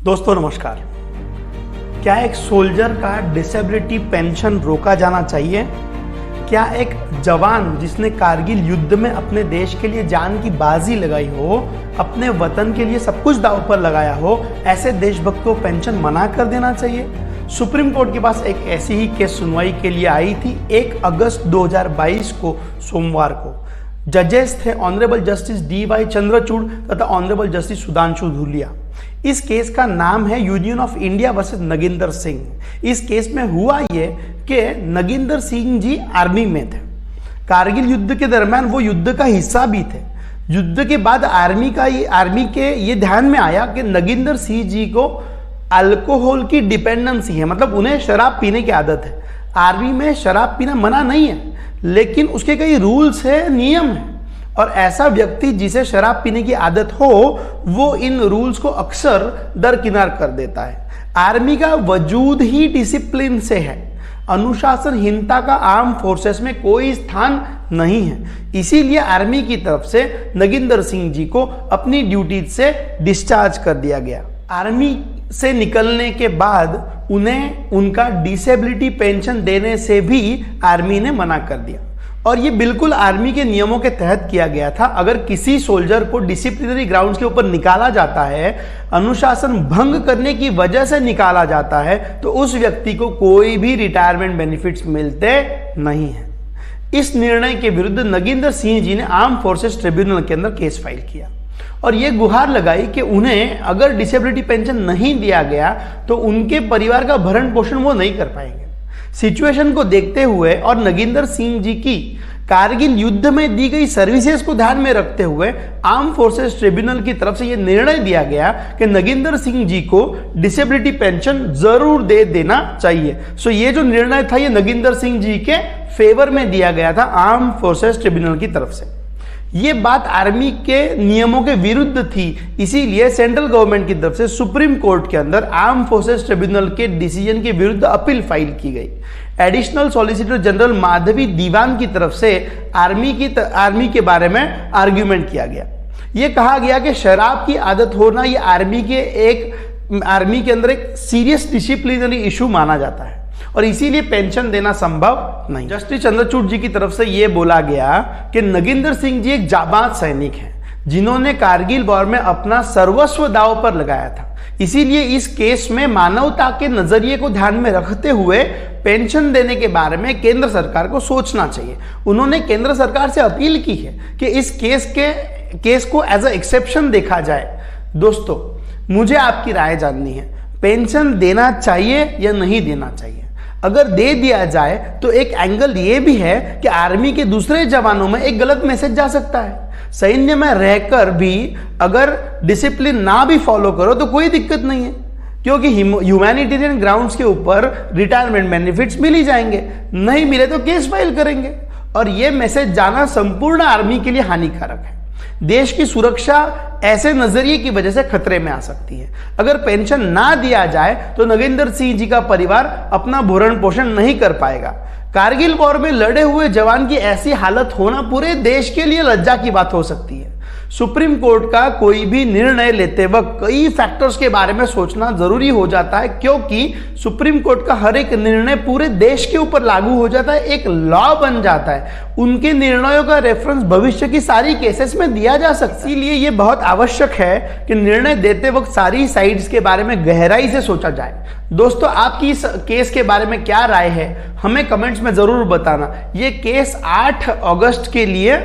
दोस्तों नमस्कार। क्या एक सोल्जर का डिसेबिलिटी पेंशन रोका जाना चाहिए? क्या एक जवान जिसने कारगिल युद्ध में अपने देश के लिए जान की बाजी लगाई हो, अपने वतन के लिए सब कुछ दांव पर लगाया हो, ऐसे देशभक्त को पेंशन मना कर देना चाहिए? सुप्रीम कोर्ट के पास एक ऐसी ही केस सुनवाई के लिए आई थी 1 अगस्त 2022 को सोमवार को। जजेस थे ऑनरेबल जस्टिस DY चंद्रचूड़ तथा ऑनरेबल जस्टिस सुधांशु धूलिया। इस केस का नाम है Union of India versus Nagindar Singh. इस केस में हुआ ये कि नगिंदर सिंह जी आर्मी में थे। कारगिल युद्ध के दरमियान वो युद्ध का हिस्सा भी थे। युद्ध के बाद आर्मी के ये ध्यान में आया कि नगिंदर सिंह जी को अल्कोहल की डिपेंडेंसी है, मतलब उन्हें शराब पीने की आदत है। आर्मी में शराब पीना मना नहीं है, लेकिन उसके कई रूल्स है, नियम है, और ऐसा व्यक्ति जिसे शराब पीने की आदत हो वो इन रूल्स को अक्सर दरकिनार कर देता है। आर्मी का वजूद ही डिसिप्लिन से है। अनुशासनहीनता का आर्म फोर्सेस में कोई स्थान नहीं है। इसीलिए आर्मी की तरफ से नगिंदर सिंह जी को अपनी ड्यूटी से डिस्चार्ज कर दिया गया। आर्मी से निकलने के बाद उन्हें उनका डिसेबिलिटी पेंशन देने से भी आर्मी ने मना कर दिया, और ये बिल्कुल आर्मी के नियमों के तहत किया गया था। अगर किसी सोल्जर को डिसिप्लिनरी ग्राउंड्स के ऊपर निकाला जाता है, अनुशासन भंग करने की वजह से निकाला जाता है, तो उस व्यक्ति को कोई भी रिटायरमेंट बेनिफिट्स मिलते नहीं है। इस निर्णय के विरुद्ध नगिंदर सिंह जी ने आर्म फोर्सेस ट्रिब्यूनल के अंदर केस फाइल किया और ये गुहार लगाई कि उन्हें अगर डिसेबिलिटी पेंशन नहीं दिया गया तो उनके परिवार का भरण पोषण वो नहीं कर पाएंगे। सिचुएशन को देखते हुए और नगिंदर सिंह जी की कारगिल युद्ध में दी गई सर्विसेज को ध्यान में रखते हुए आर्म फोर्सेस ट्रिब्यूनल की तरफ से यह निर्णय दिया गया कि नगिंदर सिंह जी को डिसेबिलिटी पेंशन जरूर दे देना चाहिए। सो ये जो निर्णय था ये नगिंदर सिंह जी के फेवर में दिया गया था आर्म फोर्सेस ट्रिब्यूनल की तरफ से। ये बात आर्मी के नियमों के विरुद्ध थी, इसीलिए सेंट्रल गवर्नमेंट की तरफ से सुप्रीम कोर्ट के अंदर आर्म फोर्सेस ट्रिब्यूनल के डिसीजन के विरुद्ध अपील फाइल की गई। एडिशनल सॉलिसिटर जनरल माधवी दीवान की तरफ से आर्मी के बारे में आर्ग्यूमेंट किया गया। यह कहा गया कि शराब की आदत होना ये आर्मी के अंदर एक सीरियस डिसिप्लिनरी इशू माना जाता है और इसीलिए पेंशन देना संभव नहीं। जस्टिस चंद्रचूड़ जी की तरफ से यह बोला गया कि नगिंदर सिंह जी एक जाबाज सैनिक हैं जिन्होंने कारगिल वॉर में अपना सर्वस्व दांव पर लगाया था। इसीलिए इस केस में मानवता के नजरिए को ध्यान में रखते हुए पेंशन देने के बारे में केंद्र सरकार को सोचना चाहिए। उन्होंने केंद्र सरकार से अपील की है कि इस केस को एज अ एक्सेप्शन देखा जाए। दोस्तों, मुझे आपकी राय जाननी है, पेंशन देना चाहिए या नहीं देना चाहिए? अगर दे दिया जाए तो एक एंगल ये भी है कि आर्मी के दूसरे जवानों में एक गलत मैसेज जा सकता है। सैन्य में रहकर भी अगर डिसिप्लिन ना भी फॉलो करो तो कोई दिक्कत नहीं है, क्योंकि ह्यूमैनिटेरियन ग्राउंड्स के ऊपर रिटायरमेंट बेनिफिट्स मिल ही जाएंगे, नहीं मिले तो केस फाइल करेंगे, और यह मैसेज जाना संपूर्ण आर्मी के लिए हानिकारक है। देश की सुरक्षा ऐसे नजरिए की वजह से खतरे में आ सकती है। अगर पेंशन ना दिया जाए तो नगिंदर सिंह जी का परिवार अपना भरण पोषण नहीं कर पाएगा। कारगिल वॉर में लड़े हुए जवान की ऐसी हालत होना पूरे देश के लिए लज्जा की बात हो सकती है। सुप्रीम कोर्ट का कोई भी निर्णय लेते वक्त कई फैक्टर्स के बारे में सोचना जरूरी हो जाता है, क्योंकि सुप्रीम कोर्ट का हर एक निर्णय पूरे देश के ऊपर लागू हो जाता है, एक लॉ बन जाता है। उनके निर्णयों का रेफरेंस भविष्य की सारी केसेस में दिया जा सकता है। इसीलिए यह बहुत आवश्यक है कि निर्णय देते वक्त सारी साइड्स के बारे में गहराई से सोचा जाए। दोस्तों, आपकी इस केस के बारे में क्या राय है हमें कमेंट्स में जरूर बताना। यह केस 8 अगस्त के लिए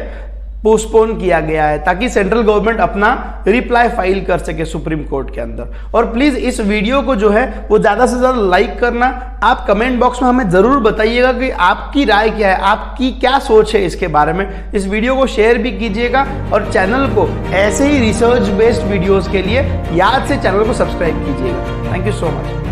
पोस्टपोन किया गया है ताकि सेंट्रल गवर्नमेंट अपना रिप्लाई फाइल कर सके सुप्रीम कोर्ट के अंदर। और प्लीज इस वीडियो को जो है वो ज्यादा से ज्यादा लाइक करना। आप कमेंट बॉक्स में हमें जरूर बताइएगा कि आपकी राय क्या है, आपकी क्या सोच है इसके बारे में। इस वीडियो को शेयर भी कीजिएगा और चैनल को ऐसे ही रिसर्च बेस्ड वीडियोस के लिए याद से चैनल को सब्सक्राइब कीजिएगा। Thank you so much.